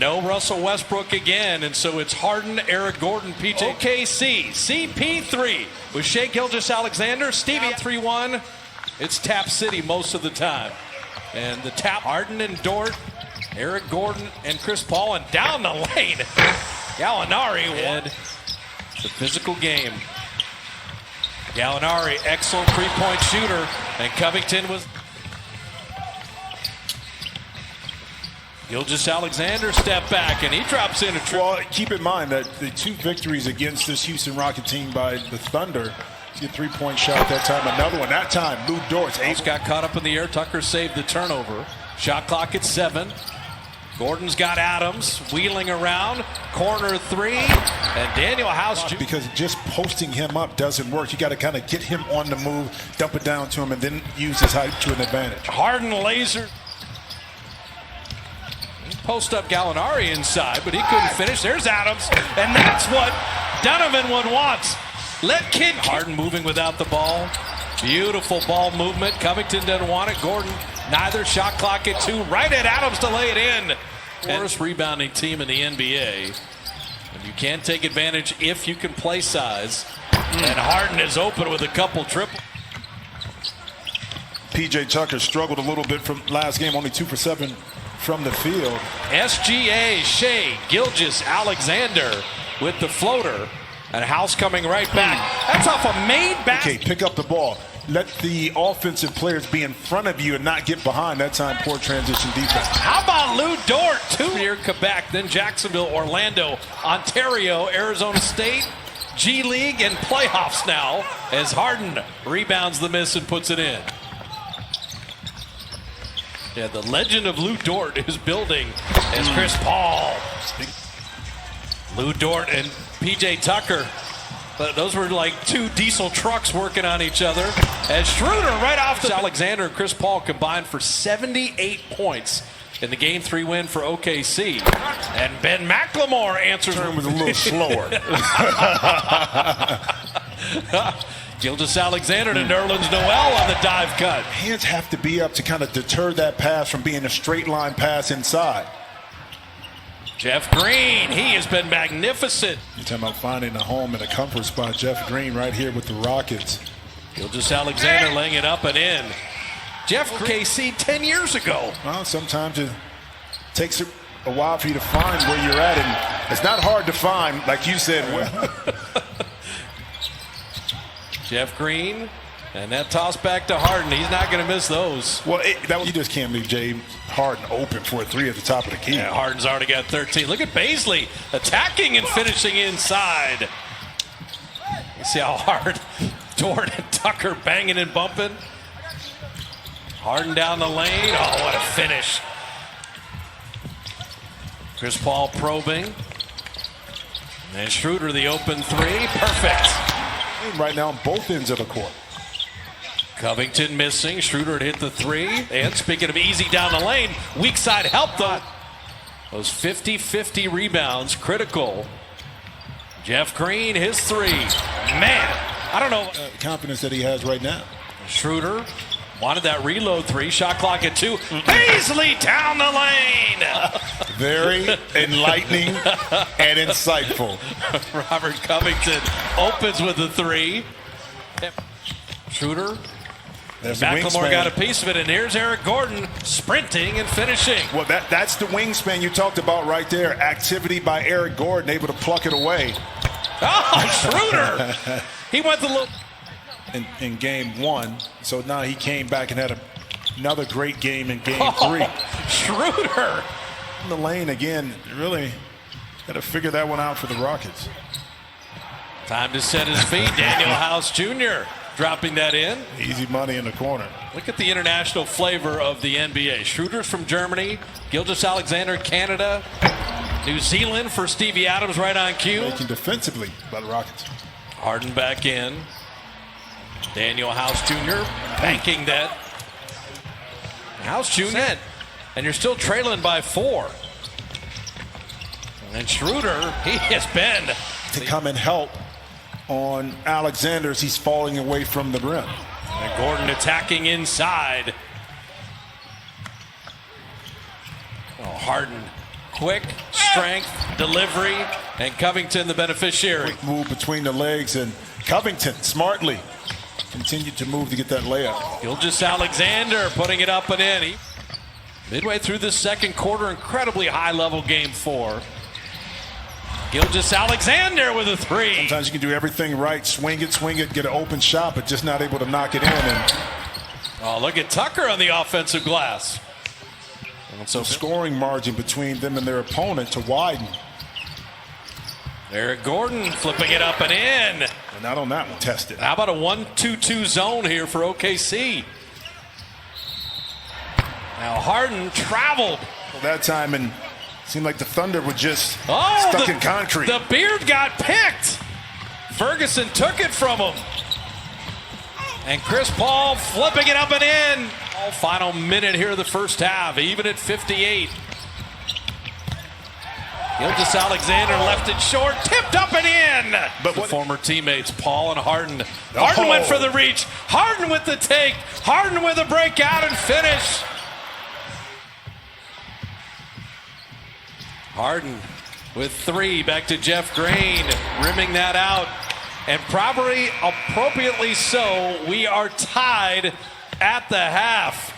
no Russell Westbrook again, and so it's Harden, Eric Gordon, PJ. OKC, CP3 with Shai Gilgeous-Alexander, Stevie 3-1. It's Tap City most of the time. And the tap, Harden and Dort, Eric Gordon and Chris Paul, and down the lane. Gallinari won. It's a physical game. Gallinari, excellent three-point shooter, and Covington was. Gilgeous-Alexander step back, and he drops in a triple. Well, keep in mind that the 2 victories against this Houston Rocket team by the Thunder, he had a 3-point shot that time. Another one, that time, Lou Dort's got caught up in the air. Tucker saved the turnover. Shot clock at 7. Gordon's got Adams wheeling around, corner 3, and Daniel House. Because just posting him up doesn't work. You got to kind of get him on the move, dump it down to him, and then use his height to an advantage. Harden laser. Post up Gallinari inside, but he couldn't finish. There's Adams, and that's what Donovan wants. Let Kid Harden moving without the ball. Beautiful ball movement. Covington doesn't want it. Gordon neither. Shot clock at 2. Right at Adams to lay it in. Worst rebounding team in the NBA. And you can take advantage if you can play size. And Harden is open with a couple triples. PJ Tucker struggled a little bit from last game, only 2 for 7 from the field. SGA, Shai Gilgeous-Alexander with the floater. And House coming right back. That's off a made back. Okay, pick up the ball. Let the offensive players be in front of you and not get behind. That time, poor transition defense. How about Lou Dort? 2 near Quebec, then Jacksonville, Orlando, Ontario, Arizona State, G League, and playoffs now as Harden rebounds the miss and puts it in. Yeah, the legend of Lou Dort is building as Chris Paul. Lou Dort and PJ Tucker. But those were like 2 diesel trucks working on each other. As Schroeder right off the Alexander and Chris Paul combined for 78 points in the Game 3 win for OKC. And Ben McLemore answers. Turn was a little slower. Gilgeous-Alexander to Nerlens Noel on the dive cut. Hands have to be up to kind of deter that pass from being a straight line pass inside. Jeff Green, he has been magnificent. You're talking about finding a home and a comfort spot. Jeff Green right here with the Rockets. Gilgeous-Alexander laying it up and in. Jeff KC 10 years ago. Well, sometimes it takes a while for you to find where you're at, and it's not hard to find, like you said. Jeff Green, and that toss back to Harden. He's not going to miss those. Well, you just can't leave James Harden open for a 3 at the top of the key. Yeah, Harden's already got 13. Look at Baisley attacking and finishing inside. You see how hard Dort and Tucker banging and bumping. Harden down the lane. Oh, what a finish. Chris Paul probing. And Schroeder the open 3. Perfect. Right now on both ends of the court. Covington missing. Schroeder had hit the 3. And speaking of easy down the lane, weak side help though. Those 50-50 rebounds, critical. Jeff Green, his 3. Man, I don't know. Confidence that he has right now. Schroeder wanted that reload 3. Shot clock at 2. Baisley down the lane. Very enlightening and insightful. Robert Covington opens with the 3. Schroeder. McLemore got a piece of it, and here's Eric Gordon sprinting and finishing. Well, that's the wingspan you talked about right there. Activity by Eric Gordon, able to pluck it away. Oh, Schroeder! He went the little. In game 1, so now he came back and had another great game in game 3. Schroeder! In the lane again, really got to figure that one out for the Rockets. Time to set his feet. Daniel House Jr. dropping that in. Easy money in the corner. Look at the international flavor of the NBA. Schroeder's from Germany, Gilgeous-Alexander, Canada, New Zealand for Stevie Adams right on cue. Making defensively by the Rockets. Harden back in. Daniel House Jr. banking that. House Jr. And you're still trailing by 4. And Schroeder, he has been. To come and help on Alexander as he's falling away from the rim. And Gordon attacking inside. Oh, Harden Quick, strength, delivery, and Covington the beneficiary. Quick move between the legs, and Covington smartly continued to move to get that layup. Gilgeous-Alexander putting it up and in. Midway through the second quarter, incredibly high-level game 4. Gilgeous-Alexander with a 3. Sometimes you can do everything right, swing it, get an open shot, but just not able to knock it in. And oh, look at Tucker on the offensive glass. so scoring margin between them and their opponent to widen. Eric Gordon flipping it up and in. And not on that one, tested. How about a 1-2-2 zone here for OKC? Now Harden traveled. Well, that time, and seemed like the Thunder were just stuck in concrete. The beard got picked. Ferguson took it from him. And Chris Paul flipping it up and in. Final minute here of the first half, even at 58. Gilgeous-Alexander left it short, tipped up and in. But the former teammates, Paul and Harden. Harden went for the reach. Harden with the take. Harden with a breakout and finish. Harden with 3, back to Jeff Green, rimming that out. And probably appropriately so, we are tied at the half.